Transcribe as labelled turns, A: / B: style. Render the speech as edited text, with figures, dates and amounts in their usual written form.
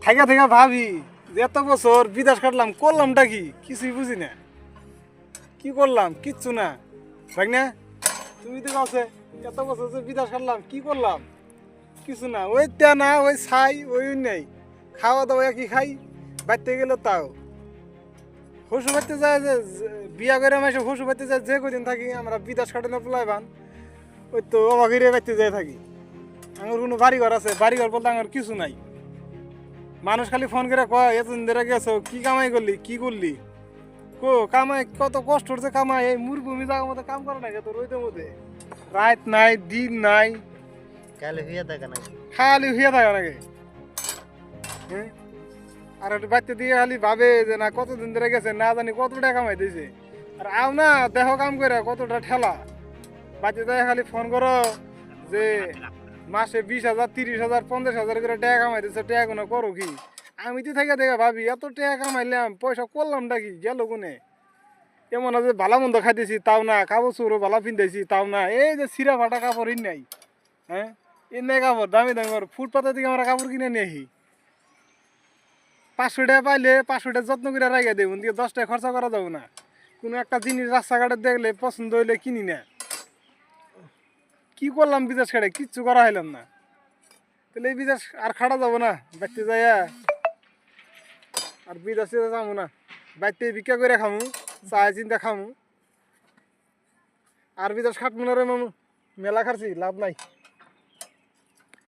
A: থাকা থাকা ভাবি যে এত বছর বিদেশ কাটলাম করলামটা কি কিছুই বুঝি না। কি করলাম কিচ্ছু না। ভাই না তুমি তো আছে এত বছর যে বিদেশ কাটলাম কি করলাম কিছু না। ওই তে না ওই ছাই ওই নেই খাওয়া দাওয়া কি খাই বাড়তে গেলে তাও শ্বশুর বাড়তে যায় যে বিয়া করে মাসে শ্বশুর বাড়তে যায় যে কদিন থাকি আমরা বিদেশ কাটানো পোলাই বান ওই তো অবাগিরে বাড়তে যায় থাকি। আমার কোনো বাড়িঘর আছে বাড়িঘর বলতে আমার কিছু নাই। মানুষ খালি ফোন করে কয় এতদিন ধরে গেছো কি কামাই করলি কি করলি কো কামাই কত কষ্ট হচ্ছে কামাই এই মরুভূমি জায়গার মধ্যে কাম করে না তো রইতে মধ্যে রাত নাই দিন নাই
B: কালে হইয়া থাকে না
A: খালি হইয়া থাকে নাকি। হ্যাঁ আর একটু বাচ্চা দিয়ে খালি ভাবে যে না কতদিন ধরে গেছে না জানি কত টাকা কামাই দিয়েছে আর আও না দেহ কাম করে কতটা ঠেলা বাচ্চা দিয়ে খালি ফোন করো যে মাসে 20,000 30,000 50,000 করে টাকা কামাই দিচ্ছে টাকা গুলো করো কি। আমি তো থেকে দেখা ভাবি এত টাকা কামাইলাম পয়সা করলামটা কি গেল কোনে। এমন আছে ভালো মন্দ খাইতেছি তাও না কাপড় চোরও ভালো পিনতেছি তাও না এই যে সিরা ফাটা কাপড় নাই। হ্যাঁ এর নাই কাপড় দামি দামি ফুটপাতের দিকে আমরা কাপড় কিনে নিয়ে আসি 500 টাকা পাইলে 500 টাকা যত্ন করে রাখা দেবো দিয়ে 10 টাকা খরচা করা যাবো না। কোনো একটা জিনিস রাস্তাঘাটে দেখলে পছন্দ হইলে কিনি না। কি করলাম বিদেশ খাটে কিচ্ছু করা হইলাম না। তাহলে এই বিদেশ আর খাটা যাবো না বাইতে যাইয়া আর বিদেশে যাবো না বাইতে ভিক্ষা করে খামু চায় চিন্তা খামু আর বিদেশ খাটবো না রে মামু মেলা খাচ্ছি লাভ নাই।